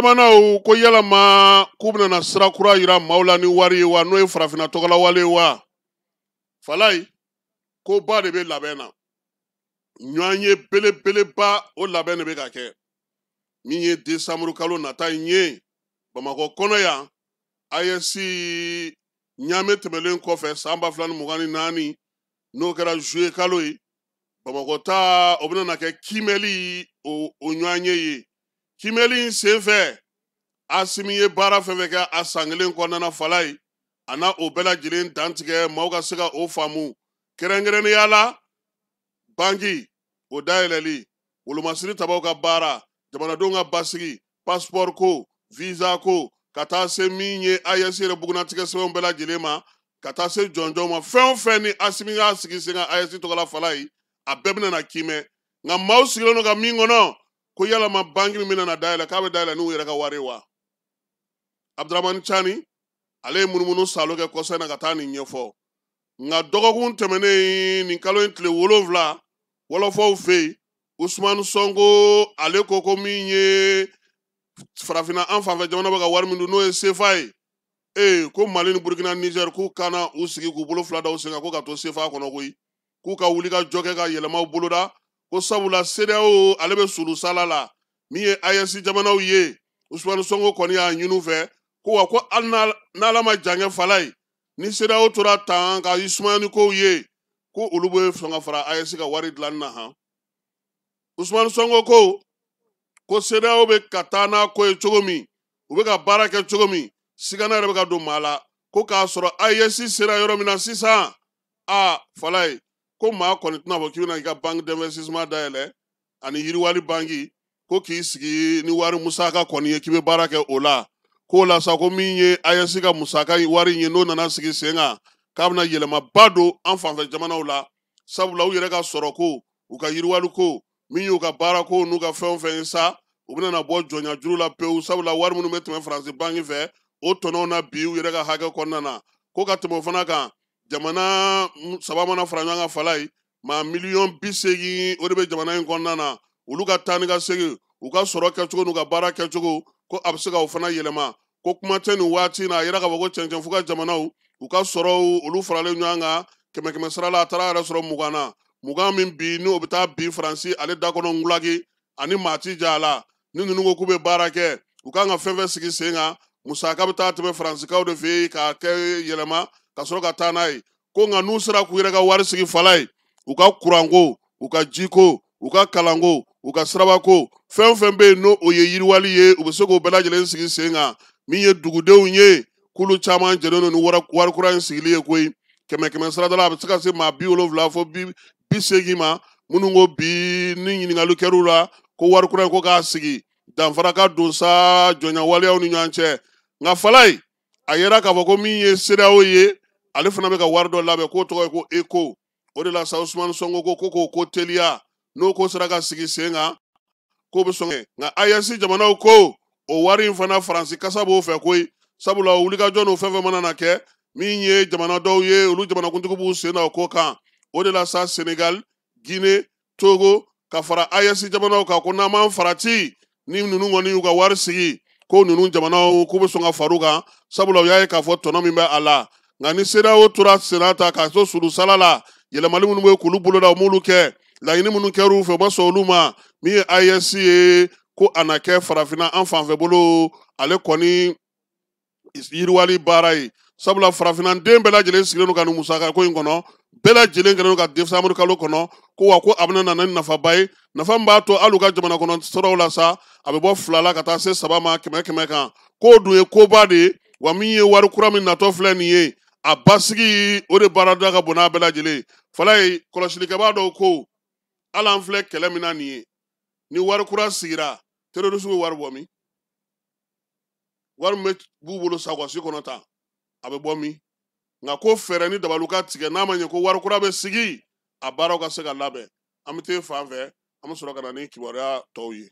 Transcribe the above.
jamana ko yalama k'u bɛna sira kura yira maaw la ni wari ye wa n'o ye farafina tɔgɔlawale ye wa Falaye ko ba de bɛ labɛn na ɲɔgɔn ye belebeleba o labɛn de bɛ ka kɛ min ye décembre kalo nata in ye Bamakɔ kɔnɔ yan AES ɲaamɛ tɛmɛlen kɔfɛ san 2024 n'o kɛra juillet kalo ye Bamakɔ ta o bɛna kɛ kimɛli o ɲɔgɔn ye kimɛli in senfɛ Asimi ye baara fɛn fɛn kɛ a san kelen kɔnɔna Falaye a n'a o bɛɛ lajɛlen dantigɛ maaw ka se ka o faamu kɛrɛnkɛrɛnnenya la banki o dayɛlɛli wolomasiri tabaw ka baara jamanadenw ka basigi passeport ko visa ko ka taa se min ye AES yɛrɛ bugunatigɛ sɛbɛnw bɛɛ lajɛlen ma ka taa se jɔnjɔnw ma fɛn o fɛn ni Asimi y'a sigi sen kan AES tɔgɔla Falaye a bɛɛ bɛna na kimɛ nka maaw sigilen don ka min kɔnɔ ko yalama banki min bɛna na dayɛlɛ k'a bɛ dayɛlɛ n'u yɛrɛ ka wari ye wa Abdramane Chani ale ye munumunu salo kɛ kɔsɛ na ka taa nin ɲɛfɔ nka dɔgɔkun tɛmɛnen nin kalo in tile 7 wɔlɔfɔw fɛ yen Usmane Sonko ale ko min ye farafina an fanfɛ jamana bɛ ka wari min dun n'o ye CFA ye ko Mali ni Burkina Niger k'u kana u sigi k'u bolo fila da u sen kan ko ka to CFA kɔnɔ koyi k'u ka wuli ka jɔ kɛ ka yɛlɛmaw boloda ko sabula CEDEAO ale bɛ sulu sala la min ye AES jamanaw ye Usmane Sonko kɔni y'a ɲini u fɛ ko wa ko hali n'ala ma jan kɛ Falaye ni CEDEAO tora tan ka sumayani kow ye ko olu bɛ sɔn ka fara AES ka wari dilanni na han Usmane Sonko ko CEDEAO bɛ ka taa n'a ko ye cogo min u bɛ ka baara kɛ cogo min sigana yɛrɛ bɛ ka don maa la ko k'a sɔrɔ AES sera yɔrɔ min na sisan Falaye ko maa kɔni tɛna fɔ k'i bɛna i ka banque d'investissement dayɛlɛ ani yiriwali banki ko k'i sigi ni wari musaka kɔni ye k'i bɛ baara kɛ o la ko la sa ko min ye AES ka musaka wari ye n'o nana sigi sen kan k'a bɛna yɛlɛmaba don an fanfɛ jamanaw la sabula u yɛrɛ ka sɔrɔ ko u ka yiriwali ko min y'u ka baara ko n'u ka fɛn o fɛn ye sa u bɛna bɔ jɔnya juru la pewu sabula wari minnu bɛ tɛmɛ faransi banki fɛ o tɔnɔw na bi u yɛrɛ ka hakɛ kɔnɔna na ko ka tɛmɛ o fana kan jamana 3 mana fara ɲɔgɔn kan Falaye maa 80,000 o de bɛ jamana in kɔnɔna na olu ka taa ni ka segin u ka sɔrɔ kɛcogo n'u ka baara kɛcogo ko a bɛ se ka o fana yɛlɛma ko kuma tɛ nin waati in na a yɛrɛ ka fɔ ko cɛncɛn fo ka jamanaw u ka sɔrɔw olu faralen ɲɔgɔn kan 100 sara la a taara yɛrɛ sɔrɔ 20 na 20 min bi n'o bɛ taa bi faransi ale da kɔnɔ ngulagi ani maa ti ja a la ni ninnu ko k'u bɛ baara kɛ u kan ka fɛn fɛn sigi sen kan musaka bɛ taa tɛmɛ faransikaw de fɛ yen k'a kɛ yɛlɛma ka sɔrɔ ka taa n'a ye ko nka n'u sera k'u yɛrɛ ka wari sigi Falaye u ka kuranko u ka jiko u ka kalanko u ka sirabako fɛn fɛn bɛ yen n'o ye yiriwali ye u bɛ se k'o bɛɛ lajɛlen sigi sen kan min ye dugudenw ye k'olu caman jɛlen don ni wari kura in sigili ye koyi 100 sara la a bɛ se ka se maa 70 fo 80 ma minnu ko bi ni ɲininkali kɛr'u la ko wari kura in ko k'a sigi danfara ka don sa jɔnya waleyaw ni ɲɔgɔn cɛ nka Falaye a yɛrɛ k'a fɔ ko min ye CEDEAO ye ale fana bɛ ka wari dɔ labɛn k'o tɔgɔ ye ko ECO o de la sa Usmane Sonko ko k'o teliya n'o ko sera ka sigi sen kan k'o bɛ sɔn nka AES jamanaw ko o wari in fana faransi kasa b'o fɛ koyi sabula wulikajɔ n'o fɛn fɛn mana na kɛ min ye jamana dɔw ye olu jamanakuntigi b'u sen na o ko kan o de la sa Sénégal Guinée Togo ka fara AES jamanaw kan ko n'an m'an farati ni ninnu kɔni y'u ka wari sigi ko ninnu jamanaw k'u bɛ sɔn ka far'u kan sabula u y'a ye k'a fɔ tɔnɔ min bɛ a la nka ni CEDEAO tora senna ta k'a to sulu sala la yɛlɛmali minnu bɛ k'olu boloda u m'olu kɛ laɲini minnu kɛr'u fɛ u ma sɔn olu ma min ye AES ye ko a na kɛ farafina an fanfɛ bolo ale kɔni yiriwali baara ye sabula farafina den bɛɛ lajɛlen sigilen don ka nin musaka ko in kɔnɔ bɛɛ lajɛlen kɛlen don ka décembre kalo kɔnɔ ko wa ko a bɛna na ni nafaba ye nafa min b'a to hali u ka jamana kɔnɔ sɔrɔw la sa a bɛ bɔ 2 la ka taa se 3 ma 100 kan k'o dun ye koba de ye wa min ye wari kura min natɔ filɛ nin ye a basigi o de baarada ka bon n'a bɛɛ lajɛlen Falaye kɔlɔsilikɛbaa dɔw ko hali an filɛ kɛlɛ min na nin ye ni wari kura sigira terroriste bɛ wari bɔ min wari min b'u bolo sakwasi kɔnɔ tan a bɛ bɔ min nka ko fɛɛrɛ ni dabaliw ka tigɛ n'a ma ɲɛ ko wari kura bɛ sigi a baaraw ka se ka labɛn an bɛ taa fan fɛ an bɛ sɔrɔ ka na ni kibaruya tɔw ye